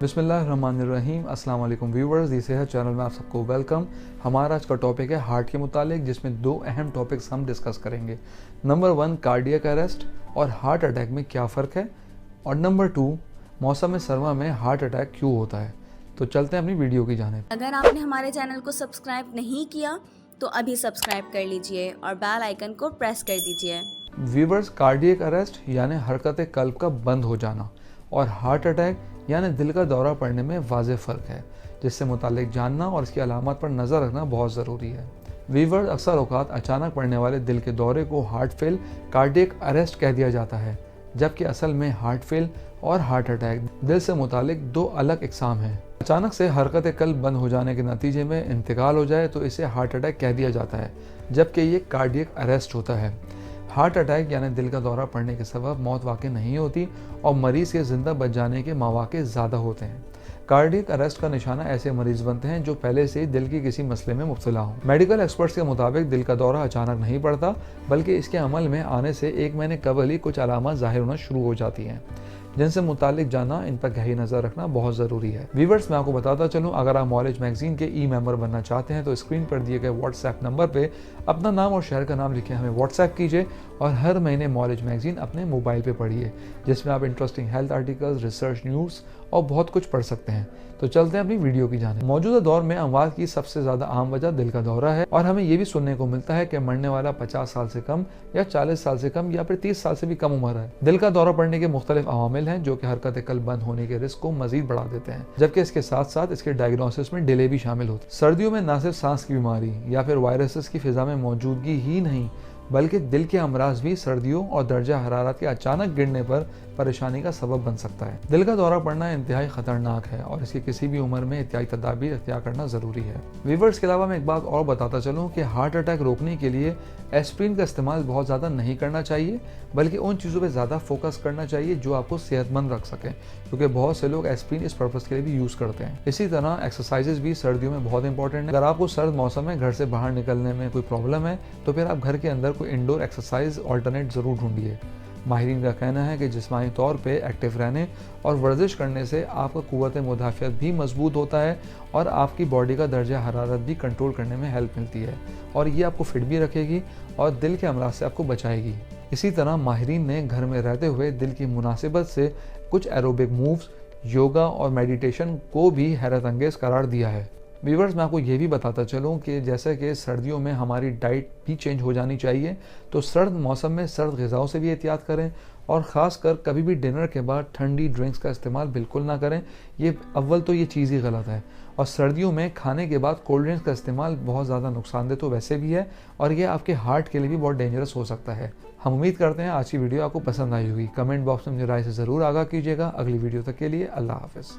बिस्मिल्लाहिर्रहमानिर्रहीम। अस्सलाम वालेकुम व्यूवर्स, दी सेहत चैनल में आप सबको वेलकम। हमारा आज का टॉपिक है हार्ट के मुतालिक, जिसमें दो अहम टॉपिक्स हम डिस्कस करेंगे। नंबर 1 कार्डियक अरेस्ट और हार्ट अटैक में क्या फ़र्क है, और नंबर 2 मौसम सरमा में हार्ट अटैक क्यों होता है। तो चलते हैं अपनी वीडियो की जानिब। अगर आपने हमारे चैनल को सब्सक्राइब नहीं किया तो अभी सब्सक्राइब कर लीजिए और बेल आइकन को प्रेस कर दीजिए। व्यूवर्स, कार्डियक अरेस्ट यानी हरकत कल्ब का बंद हो जाना और हार्ट अटैक यानी दिल का दौरा पड़ने में वाज़ेह फ़र्क है, जिससे मुतालिक जानना और इसकी अलामत पर नज़र रखना बहुत ज़रूरी है। व्यूवर्स, अक्सर औक़ात अचानक पड़ने वाले दिल के दौरे को हार्ट फेल, कार्डियक अरेस्ट कह दिया जाता है, जबकि असल में हार्ट फेल और हार्ट अटैक दिल से मुतालिक दो अलग इकसाम हैं। अचानक से हरकत कल्ब बंद हो जाने के नतीजे में इंतकाल हो जाए तो इसे हार्ट अटैक कह दिया जाता है, जबकि ये कार्डियक अरेस्ट होता है। हार्ट अटैक यानी दिल का दौरा पड़ने के सबब मौत वाक़ई नहीं होती और मरीज़ के ज़िंदा बच जाने के मौक़े ज़्यादा होते हैं। कार्डियक अरेस्ट का निशाना ऐसे मरीज़ बनते हैं जो पहले से ही दिल के किसी मसले में मुब्तला हों। मेडिकल एक्सपर्ट्स के मुताबिक दिल का दौरा अचानक नहीं पड़ता, बल्कि इसके अमल में आने से 1 महीने कबल ही कुछ अलामत ज़ाहिर होना शुरू हो जाती हैं, जिनसे मुतालिक जाना, इन पर गहरी नज़र रखना बहुत ज़रूरी है। व्यूवर्स, मैं आपको बताता चलूँ, अगर आप मॉलेज मैगज़ीन के मेंबर बनना चाहते हैं तो स्क्रीन पर दिए गए व्हाट्सएप नंबर पे अपना नाम और शहर का नाम लिखे हमें व्हाट्सएप कीजिए और हर महीने मॉलेज मैगज़ीन अपने मोबाइल पे पढ़िए, जिसमें आप interesting health articles, research news और बहुत कुछ पढ़ सकते हैं। तो चलते हैं अपनी वीडियो की जानिब। मौजूदा दौर में अमवात की सबसे ज़्यादा आम वजह दिल का दौरा है और हमें ये भी सुनने को मिलता है कि मरने वाला 50 साल से कम या 40 साल से कम या फिर 30 साल से भी कम उम्र है। दिल का दौरा पड़ने के मुख्तलिफ अवामिल हैं जो कि हरकत कल्ब बंद होने के रिस्क को मजीद बढ़ा देते हैं, जबकि इसके साथ साथ इसके डायग्नोसिस में डिले भी शामिल होती है। सर्दियों में न सिर्फ सांस की बीमारी या फिर वायरसेस की फिजा में मौजूदगी ही नहीं, बल्कि दिल के अमराज भी सर्दियों और दर्जा हरारत के अचानक गिरने पर परेशानी का सबब बन सकता है। दिल का दौरा पड़ना इंतहाई खतरनाक है और इसकी किसी भी उम्र में एहतियाती तदाबीर इख्तियार करना ज़रूरी है। व्यूवर्स, के अलावा मैं एक बात और बताता चलूँ कि हार्ट अटैक रोकने के लिए एस्प्रिन का इस्तेमाल बहुत ज़्यादा नहीं करना चाहिए, बल्कि उन चीज़ों पर ज़्यादा फोकस करना चाहिए जो आपको सेहतमंद रख सकें, क्योंकि बहुत से लोग एस्प्रिन इस पर्पज़ के लिए भी यूज़ करते हैं। इसी तरह एक्सरसाइजेज भी सर्दियों में बहुत इंपॉर्टेंट है। अगर आपको सर्द मौसम में घर से बाहर निकलने में कोई प्रॉब्लम है तो फिर आप घर के अंदर कोई इंडोर एक्सरसाइज ऑल्टरनेट ज़रूर ढूंढिए। माहिरीन का कहना है कि जिस्मानी तौर पे एक्टिव रहने और वर्जिश करने से आपका क़ुव्वत मुदाफ़ियत भी मजबूत होता है और आपकी बॉडी का दर्जा हरारत भी कंट्रोल करने में हेल्प मिलती है, और ये आपको फिट भी रखेगी और दिल के अमराज से आपको बचाएगी। इसी तरह माहिरीन ने घर में रहते हुए दिल की मुनासिबत से कुछ एरोबिक मूव्स, योगा और मेडिटेशन को भी हैरत अंगेज़ करार दिया है। व्यूवर्स, मैं आपको ये भी बताता चलूँ कि जैसे कि सर्दियों में हमारी डाइट भी चेंज हो जानी चाहिए, तो सर्द मौसम में सर्द ग़िज़ाओं से भी एहतियात करें और ख़ासकर कभी भी डिनर के बाद ठंडी ड्रिंक्स का इस्तेमाल बिल्कुल ना करें। ये अव्वल तो ये चीज़ ही गलत है, और सर्दियों में खाने के बाद कोल्ड ड्रिंक्स का इस्तेमाल बहुत ज़्यादा नुकसानदेह तो वैसे भी है, और ये आपके हार्ट के लिए भी बहुत डेंजरस हो सकता है। हम उम्मीद करते हैं आज की वीडियो आपको पसंद आई होगी। कमेंट बॉक्स में मुझे राय से ज़रूर आगाह कीजिएगा। अगली वीडियो तक के लिए अल्लाह हाफ़िज़।